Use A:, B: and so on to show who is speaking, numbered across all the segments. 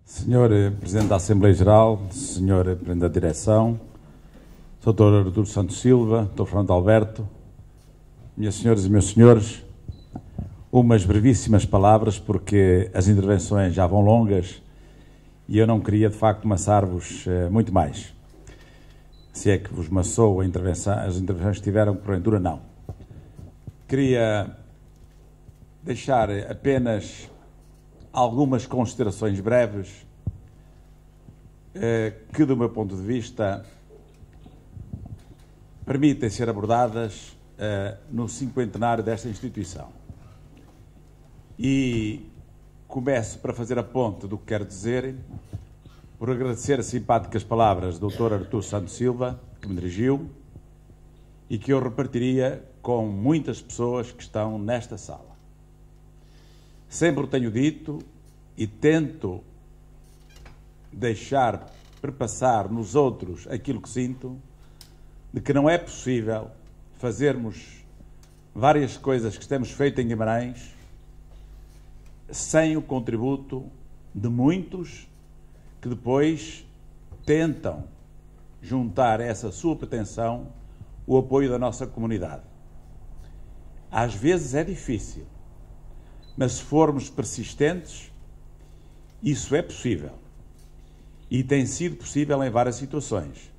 A: Senhor Presidente da Assembleia Geral, Senhor Presidente da Direção, Dr. Artur Santos Silva, Dr. Fernando Alberto, minhas senhoras e meus senhores, umas brevíssimas palavras, porque as intervenções já vão longas e eu não queria, de facto, maçar-vos muito mais. Se é que vos maçou a intervenção, as intervenções que tiveram, porventura não. Queria deixar apenas algumas considerações breves que, do meu ponto de vista, permitem ser abordadas no cinquentenário desta instituição. E começo, para fazer a ponte do que quero dizer, por agradecer as simpáticas palavras do Dr. Artur Santos Silva, que me dirigiu, e que eu repartiria com muitas pessoas que estão nesta sala. Sempre o tenho dito e tento deixar perpassar nos outros aquilo que sinto, de que não é possível fazermos várias coisas que temos feito em Guimarães sem o contributo de muitos que depois tentam juntar a essa sua pretensão o apoio da nossa comunidade. Às vezes é difícil, mas se formos persistentes, isso é possível. E tem sido possível em várias situações.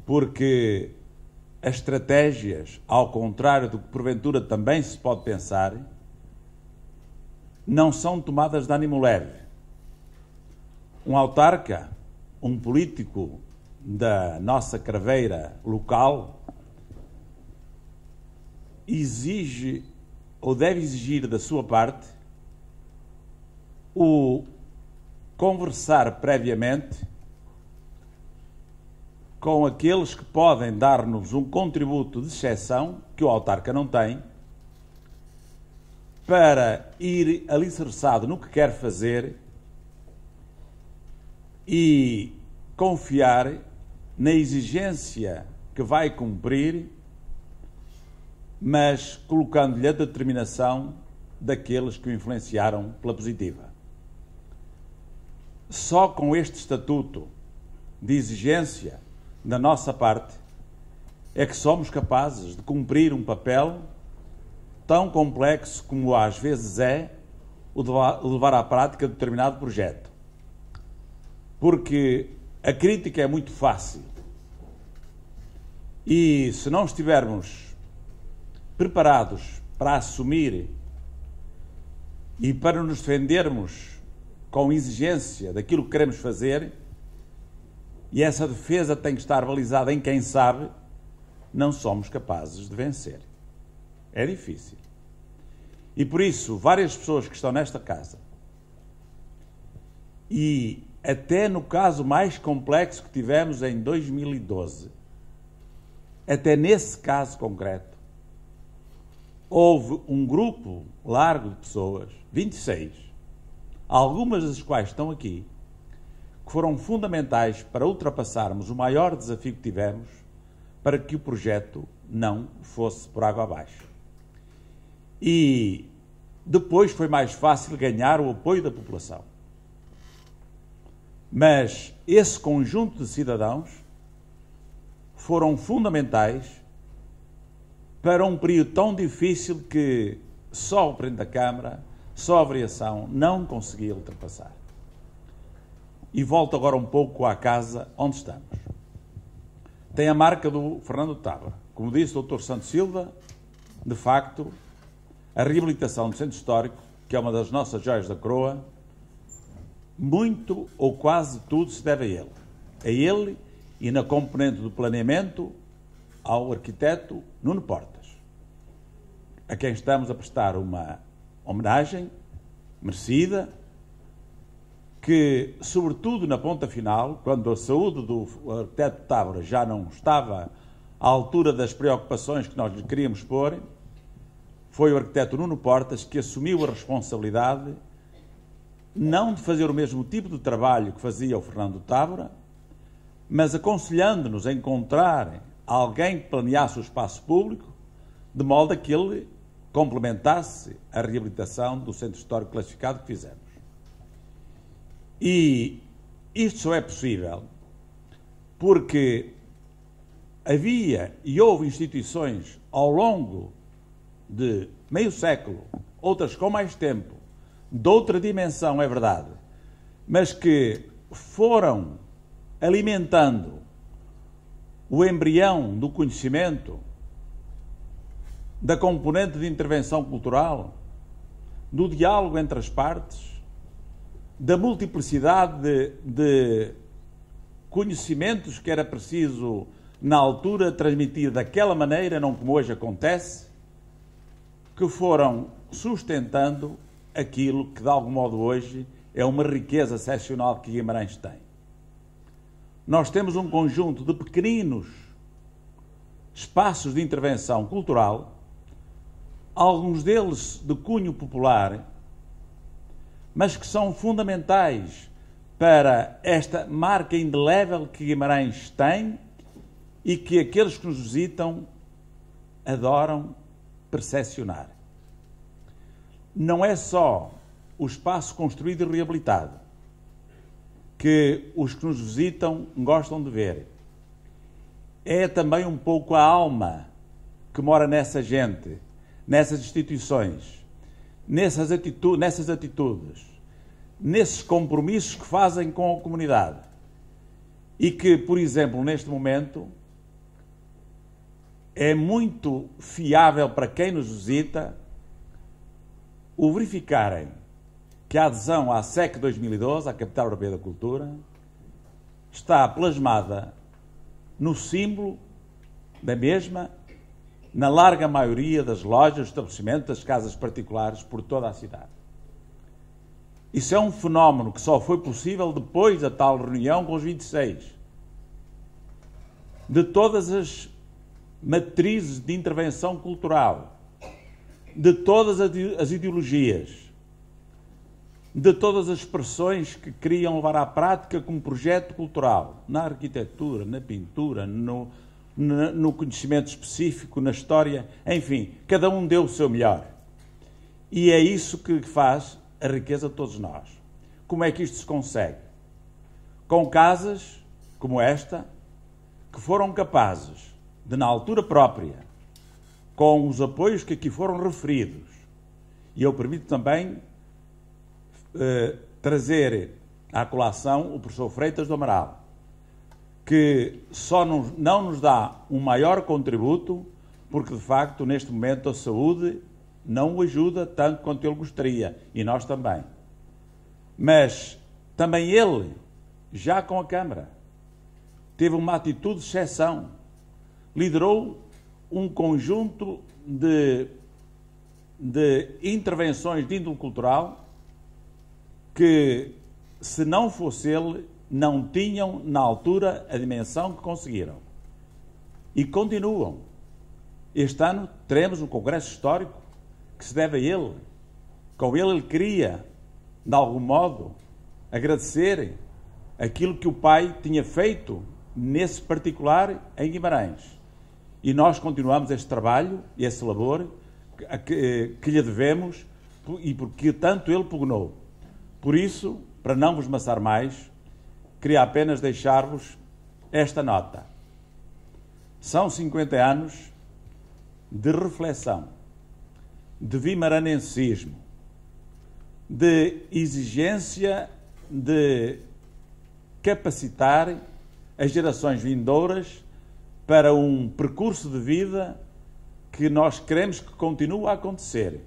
A: Porque as estratégias, ao contrário do que porventura também se pode pensar, não são tomadas de ânimo leve. Um autarca, um político da nossa craveira local, exige ou deve exigir da sua parte o conversar previamente com aqueles que podem dar-nos um contributo de exceção, que o autarca não tem, para ir alicerçado no que quer fazer e confiar na exigência que vai cumprir, mas colocando-lhe a determinação daqueles que o influenciaram pela positiva. Só com este estatuto de exigência da nossa parte é que somos capazes de cumprir um papel tão complexo como às vezes é o de levar à prática determinado projeto. Porque a crítica é muito fácil e se não estivermos preparados para assumir e para nos defendermos com exigência daquilo que queremos fazer, e essa defesa tem que estar balizada em quem sabe, não somos capazes de vencer. É difícil. E por isso, várias pessoas que estão nesta casa, e até no caso mais complexo que tivemos em 2012, até nesse caso concreto, houve um grupo largo de pessoas, 26, algumas das quais estão aqui, que foram fundamentais para ultrapassarmos o maior desafio que tivemos para que o projeto não fosse por água abaixo. E depois foi mais fácil ganhar o apoio da população. Mas esse conjunto de cidadãos foram fundamentais para um período tão difícil que só o Presidente da Câmara, só a variação não conseguia ultrapassar. E volto agora um pouco à casa onde estamos. Tem a marca do Fernando Tábora. Como disse o Dr. Santos Silva, de facto, a reabilitação do Centro Histórico, que é uma das nossas joias da coroa, muito ou quase tudo se deve a ele. A ele e na componente do planeamento ao arquiteto Nuno Portas, a quem estamos a prestar uma homenagem merecida, que, sobretudo na ponta final, quando a saúde do arquiteto Tábora já não estava à altura das preocupações que nós lhe queríamos pôr, foi o arquiteto Nuno Portas que assumiu a responsabilidade não de fazer o mesmo tipo de trabalho que fazia o Fernando Tábora, mas aconselhando-nos a encontrar alguém que planeasse o espaço público de modo a que ele complementasse a reabilitação do Centro Histórico Classificado que fizemos. E isto só é possível porque havia e houve instituições ao longo de meio século, outras com mais tempo, de outra dimensão, é verdade, mas que foram alimentando o embrião do conhecimento, da componente de intervenção cultural, do diálogo entre as partes, da multiplicidade de conhecimentos que era preciso, na altura, transmitir daquela maneira, não como hoje acontece, que foram sustentando aquilo que, de algum modo, hoje é uma riqueza excepcional que Guimarães tem. Nós temos um conjunto de pequeninos espaços de intervenção cultural, alguns deles de cunho popular, mas que são fundamentais para esta marca indelével que Guimarães tem e que aqueles que nos visitam adoram percepcionar. Não é só o espaço construído e reabilitado que os que nos visitam gostam de ver. É também um pouco a alma que mora nessa gente, nessas instituições, nessas atitudes, nesses compromissos que fazem com a comunidade e que, por exemplo, neste momento, é muito fiável para quem nos visita o verificarem que a adesão à SEC 2012, à Capital Europeia da Cultura, está plasmada no símbolo da mesma, na larga maioria das lojas, estabelecimentos, das casas particulares por toda a cidade. Isso é um fenómeno que só foi possível depois da tal reunião com os 26. De todas as matrizes de intervenção cultural, de todas as ideologias, de todas as expressões que queriam levar à prática como projeto cultural, na arquitetura, na pintura, no conhecimento específico, na história, enfim, cada um deu o seu melhor. E é isso que faz a riqueza de todos nós. Como é que isto se consegue? Com casas como esta, que foram capazes de, na altura própria, com os apoios que aqui foram referidos, e eu permito também trazer à colação o professor Freitas do Amaral, que só não nos dá um maior contributo, porque de facto neste momento a saúde não o ajuda tanto quanto ele gostaria, e nós também. Mas também ele, já com a Câmara, teve uma atitude de exceção, liderou um conjunto de intervenções de índole cultural que, se não fosse ele, não tinham, na altura, a dimensão que conseguiram. E continuam. Este ano teremos um congresso histórico que se deve a ele. Com ele queria, de algum modo, agradecer aquilo que o pai tinha feito, nesse particular, em Guimarães. E nós continuamos este trabalho e esse labor que lhe devemos e porque tanto ele pugnou. Por isso, para não vos maçar mais, queria apenas deixar-vos esta nota. São 50 anos de reflexão, de vimaranencismo, de exigência de capacitar as gerações vindouras para um percurso de vida que nós queremos que continue a acontecer.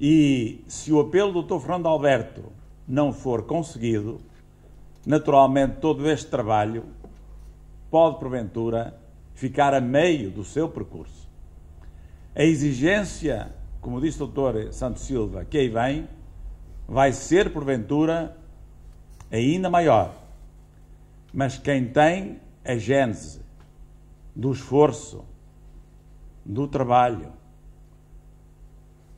A: E se o apelo do Dr. Fernando Alberto não for conseguido, naturalmente todo este trabalho pode, porventura, ficar a meio do seu percurso. A exigência, como disse o Dr. Santos Silva, que aí vem, vai ser, porventura, ainda maior. Mas quem tem a gênese do esforço, do trabalho,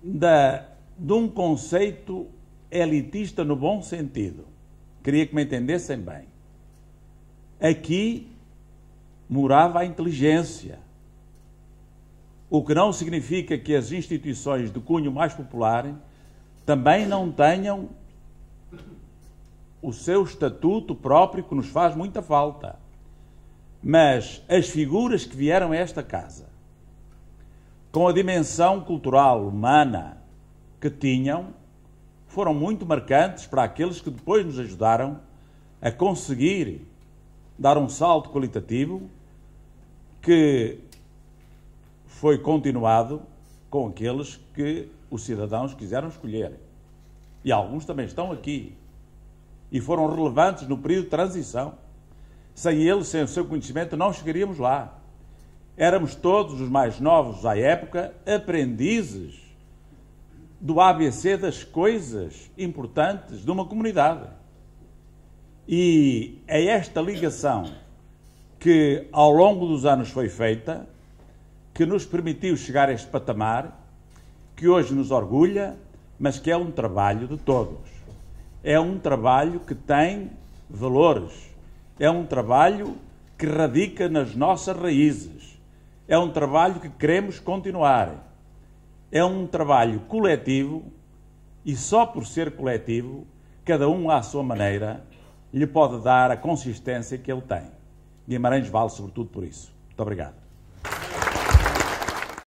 A: de um conceito elitista no bom sentido, queria que me entendessem bem. Aqui morava a inteligência, o que não significa que as instituições de cunho mais popular também não tenham o seu estatuto próprio, que nos faz muita falta. Mas as figuras que vieram a esta casa, com a dimensão cultural, humana que tinham, foram muito marcantes para aqueles que depois nos ajudaram a conseguir dar um salto qualitativo que foi continuado com aqueles que os cidadãos quiseram escolher. E alguns também estão aqui. E foram relevantes no período de transição. Sem eles, sem o seu conhecimento, não chegaríamos lá. Éramos todos os mais novos à época aprendizes do ABC das coisas importantes de uma comunidade. E é esta ligação que ao longo dos anos foi feita, que nos permitiu chegar a este patamar, que hoje nos orgulha, mas que é um trabalho de todos. É um trabalho que tem valores. É um trabalho que radica nas nossas raízes. É um trabalho que queremos continuar. É um trabalho coletivo e só por ser coletivo, cada um à sua maneira lhe pode dar a consistência que ele tem. Guimarães vale sobretudo por isso. Muito obrigado.